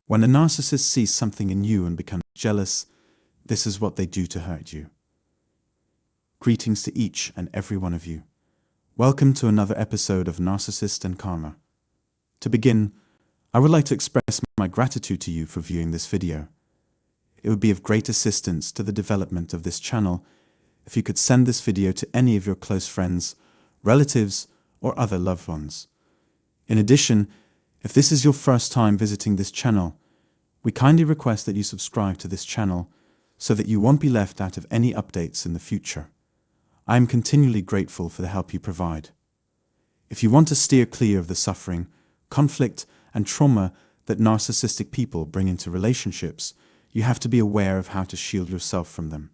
When a narcissist sees something in you and becomes jealous, this is what they do to hurt you. Greetings to each and every one of you. Welcome to another episode of Narcissist and Karma. To begin, I would like to express my gratitude to you for viewing this video. It would be of great assistance to the development of this channel if you could send this video to any of your close friends, relatives, or other loved ones. In addition, if this is your first time visiting this channel, we kindly request that you subscribe to this channel so that you won't be left out of any updates in the future. I am continually grateful for the help you provide. If you want to steer clear of the suffering, conflict, and trauma that narcissistic people bring into relationships, you have to be aware of how to shield yourself from them.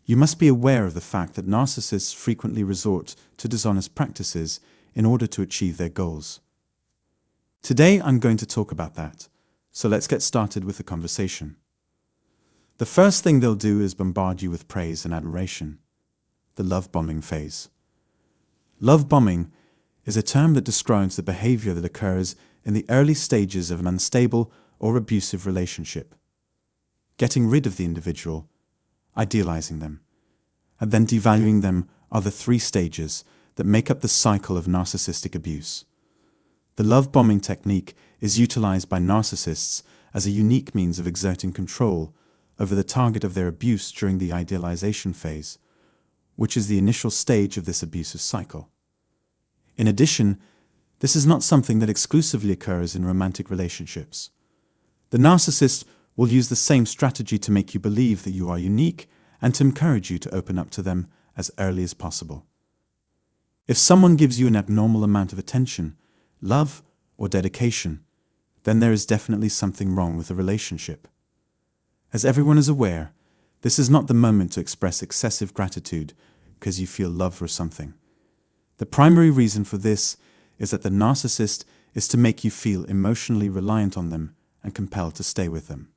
You must be aware of the fact that narcissists frequently resort to dishonest practices in order to achieve their goals. Today I'm going to talk about that, so let's get started with the conversation. The first thing they'll do is bombard you with praise and admiration. The love bombing phase. Love bombing is a term that describes the behavior that occurs in the early stages of an unstable or abusive relationship. Getting rid of the individual, idealizing them, and then devaluing them are the three stages that make up the cycle of narcissistic abuse. The love bombing technique is utilized by narcissists as a unique means of exerting control over the target of their abuse during the idealization phase, which is the initial stage of this abusive cycle. In addition, this is not something that exclusively occurs in romantic relationships. The narcissist will use the same strategy to make you believe that you are unique and to encourage you to open up to them as early as possible. If someone gives you an abnormal amount of attention, love, or dedication, then there is definitely something wrong with the relationship. As everyone is aware, this is not the moment to express excessive gratitude because you feel love for something. The primary reason for this is that the narcissist is to make you feel emotionally reliant on them and compelled to stay with them.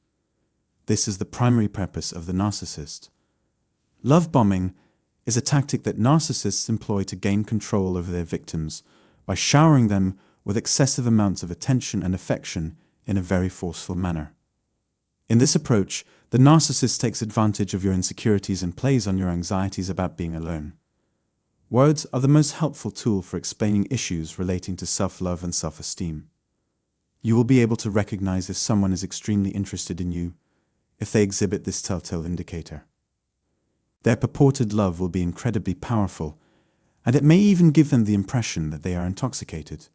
This is the primary purpose of the narcissist. Love bombing is a tactic that narcissists employ to gain control over their victims by showering them with excessive amounts of attention and affection in a very forceful manner. In this approach, the narcissist takes advantage of your insecurities and plays on your anxieties about being alone. Words are the most helpful tool for explaining issues relating to self-love and self-esteem. You will be able to recognize if someone is extremely interested in you if they exhibit this telltale indicator. Their purported love will be incredibly powerful, and it may even give them the impression that they are intoxicated.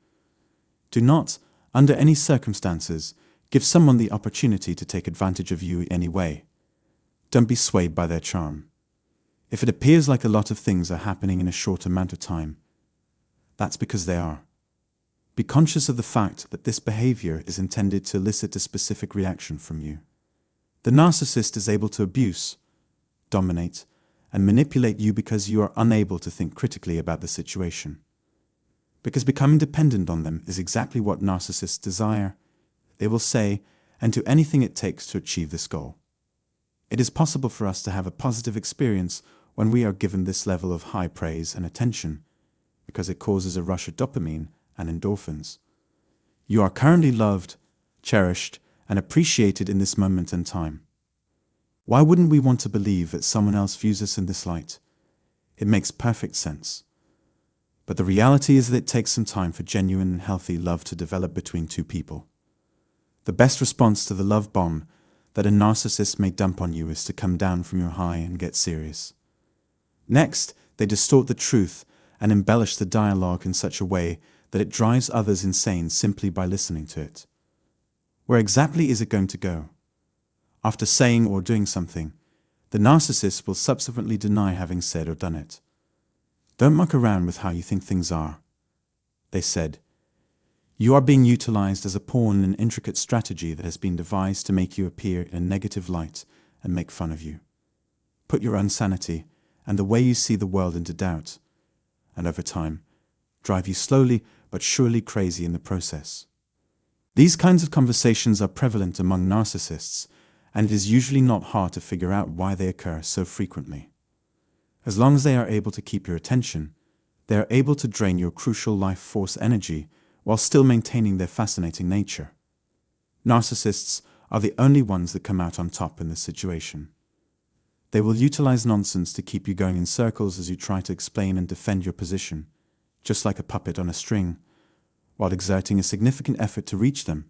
Do not, under any circumstances, give someone the opportunity to take advantage of you in any way. Don't be swayed by their charm. If it appears like a lot of things are happening in a short amount of time, that's because they are. Be conscious of the fact that this behavior is intended to elicit a specific reaction from you. The narcissist is able to abuse, dominate, and manipulate you because you are unable to think critically about the situation. Because becoming dependent on them is exactly what narcissists desire, they will say and do anything it takes to achieve this goal. It is possible for us to have a positive experience when we are given this level of high praise and attention, because it causes a rush of dopamine and endorphins. You are currently loved, cherished, and appreciated in this moment in time. Why wouldn't we want to believe that someone else views us in this light? It makes perfect sense. But the reality is that it takes some time for genuine and healthy love to develop between two people. The best response to the love bomb that a narcissist may dump on you is to come down from your high and get serious. Next, they distort the truth and embellish the dialogue in such a way that it drives others insane simply by listening to it. Where exactly is it going to go? After saying or doing something, the narcissist will subsequently deny having said or done it. Don't muck around with how you think things are. They said, you are being utilized as a pawn in an intricate strategy that has been devised to make you appear in a negative light and make fun of you. Put your insanity and the way you see the world into doubt, and over time, drive you slowly but surely crazy in the process. These kinds of conversations are prevalent among narcissists, and it is usually not hard to figure out why they occur so frequently. As long as they are able to keep your attention, they are able to drain your crucial life force energy while still maintaining their fascinating nature. Narcissists are the only ones that come out on top in this situation. They will utilize nonsense to keep you going in circles as you try to explain and defend your position, just like a puppet on a string, while exerting a significant effort to reach them,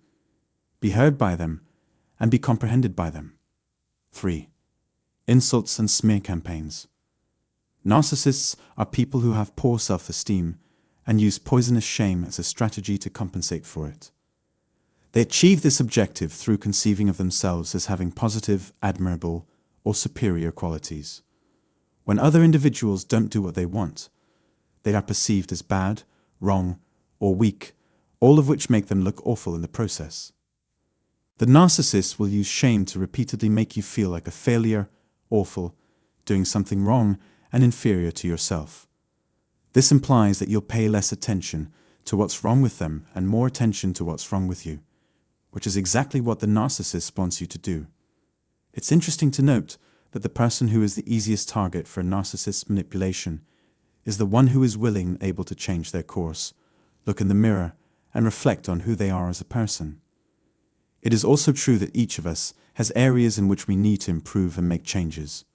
be heard by them, and be comprehended by them. 3. Insults and smear campaigns. Narcissists are people who have poor self-esteem and use poisonous shame as a strategy to compensate for it. They achieve this objective through conceiving of themselves as having positive, admirable, or superior qualities. When other individuals don't do what they want, they are perceived as bad, wrong, or weak, all of which make them look awful in the process. The narcissist will use shame to repeatedly make you feel like a failure, awful, doing something wrong, and inferior to yourself. This implies that you'll pay less attention to what's wrong with them and more attention to what's wrong with you, which is exactly what the narcissist wants you to do. It's interesting to note that the person who is the easiest target for narcissist manipulation is the one who is willing and able to change their course, look in the mirror, and reflect on who they are as a person. It is also true that each of us has areas in which we need to improve and make changes.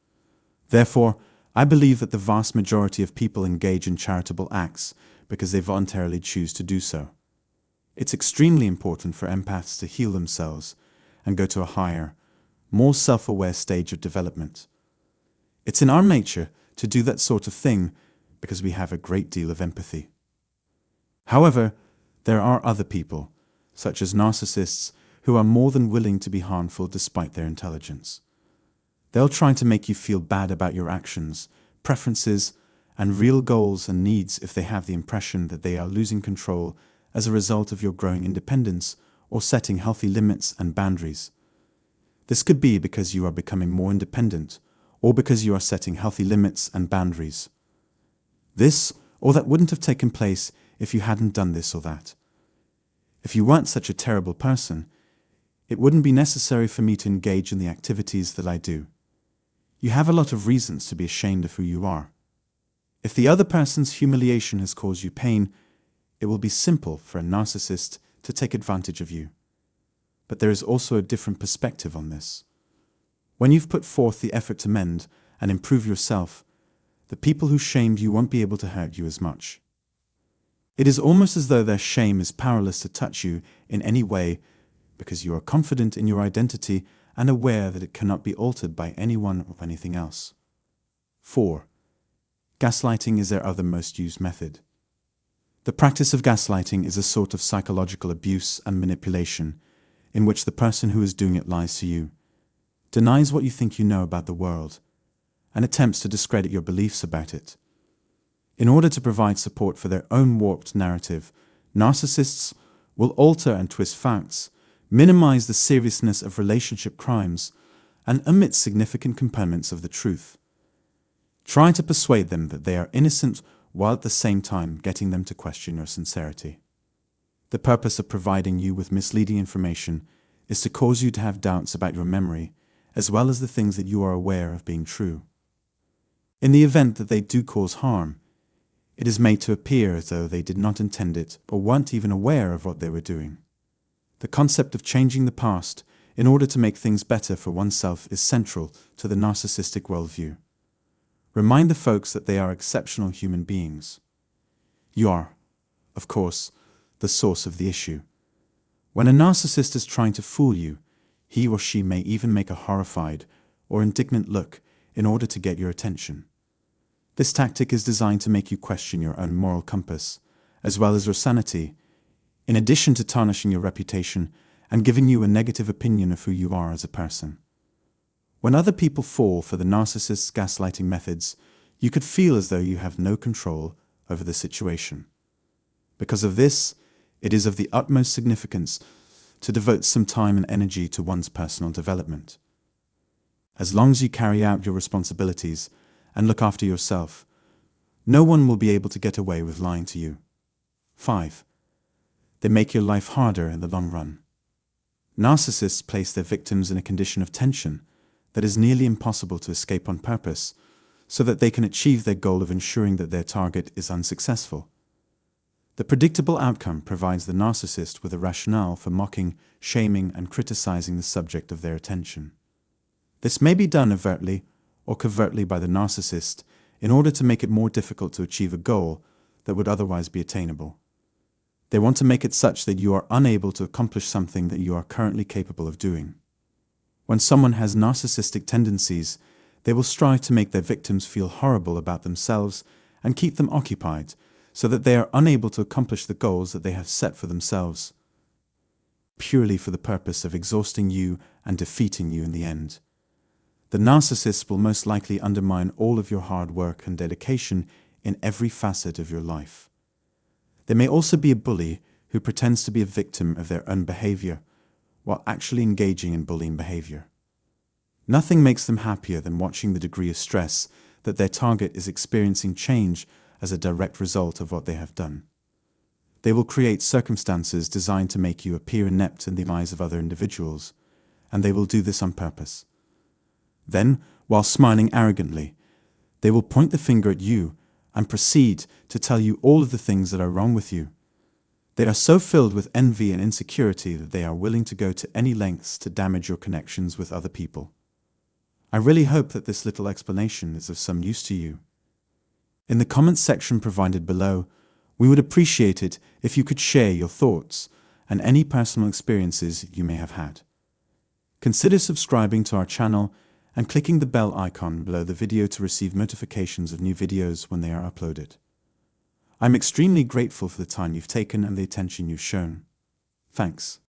Therefore, I believe that the vast majority of people engage in charitable acts because they voluntarily choose to do so. It's extremely important for empaths to heal themselves and go to a higher, more self-aware stage of development. It's in our nature to do that sort of thing because we have a great deal of empathy. However, there are other people, such as narcissists, who are more than willing to be harmful despite their intelligence. They'll try to make you feel bad about your actions, preferences, and real goals and needs if they have the impression that they are losing control as a result of your growing independence or setting healthy limits and boundaries. This could be because you are becoming more independent or because you are setting healthy limits and boundaries. This or that wouldn't have taken place if you hadn't done this or that. If you weren't such a terrible person, it wouldn't be necessary for me to engage in the activities that I do. You have a lot of reasons to be ashamed of who you are. If the other person's humiliation has caused you pain, it will be simple for a narcissist to take advantage of you. But there is also a different perspective on this. When you've put forth the effort to mend and improve yourself, the people who shamed you won't be able to hurt you as much. It is almost as though their shame is powerless to touch you in any way because you are confident in your identity and aware that it cannot be altered by anyone or anything else. 4. Gaslighting is their other most used method. The practice of gaslighting is a sort of psychological abuse and manipulation in which the person who is doing it lies to you, denies what you think you know about the world, and attempts to discredit your beliefs about it. In order to provide support for their own warped narrative, narcissists will alter and twist facts, minimize the seriousness of relationship crimes, and omit significant components of the truth. Try to persuade them that they are innocent while at the same time getting them to question your sincerity. The purpose of providing you with misleading information is to cause you to have doubts about your memory, as well as the things that you are aware of being true. In the event that they do cause harm, it is made to appear as though they did not intend it or weren't even aware of what they were doing. The concept of changing the past in order to make things better for oneself is central to the narcissistic worldview. Remind the folks that they are exceptional human beings. You are, of course, the source of the issue. When a narcissist is trying to fool you, he or she may even make a horrified or indignant look in order to get your attention. This tactic is designed to make you question your own moral compass, as well as your sanity, in addition to tarnishing your reputation and giving you a negative opinion of who you are as a person. When other people fall for the narcissist's gaslighting methods, you could feel as though you have no control over the situation. Because of this, it is of the utmost significance to devote some time and energy to one's personal development. As long as you carry out your responsibilities and look after yourself, no one will be able to get away with lying to you. 5. They make your life harder in the long run. Narcissists place their victims in a condition of tension that is nearly impossible to escape on purpose, so that they can achieve their goal of ensuring that their target is unsuccessful. The predictable outcome provides the narcissist with a rationale for mocking, shaming, and criticizing the subject of their attention. This may be done overtly or covertly by the narcissist in order to make it more difficult to achieve a goal that would otherwise be attainable. They want to make it such that you are unable to accomplish something that you are currently capable of doing. When someone has narcissistic tendencies, they will strive to make their victims feel horrible about themselves and keep them occupied so that they are unable to accomplish the goals that they have set for themselves, purely for the purpose of exhausting you and defeating you in the end. The narcissist will most likely undermine all of your hard work and dedication in every facet of your life. They may also be a bully who pretends to be a victim of their own behavior while actually engaging in bullying behavior. Nothing makes them happier than watching the degree of stress that their target is experiencing change as a direct result of what they have done. They will create circumstances designed to make you appear inept in the eyes of other individuals, and they will do this on purpose. Then, while smiling arrogantly, they will point the finger at you and proceed to tell you all of the things that are wrong with you. They are so filled with envy and insecurity that they are willing to go to any lengths to damage your connections with other people. I really hope that this little explanation is of some use to you. In the comments section provided below, we would appreciate it if you could share your thoughts and any personal experiences you may have had. Consider subscribing to our channel and clicking the bell icon below the video to receive notifications of new videos when they are uploaded. I'm extremely grateful for the time you've taken and the attention you've shown. Thanks.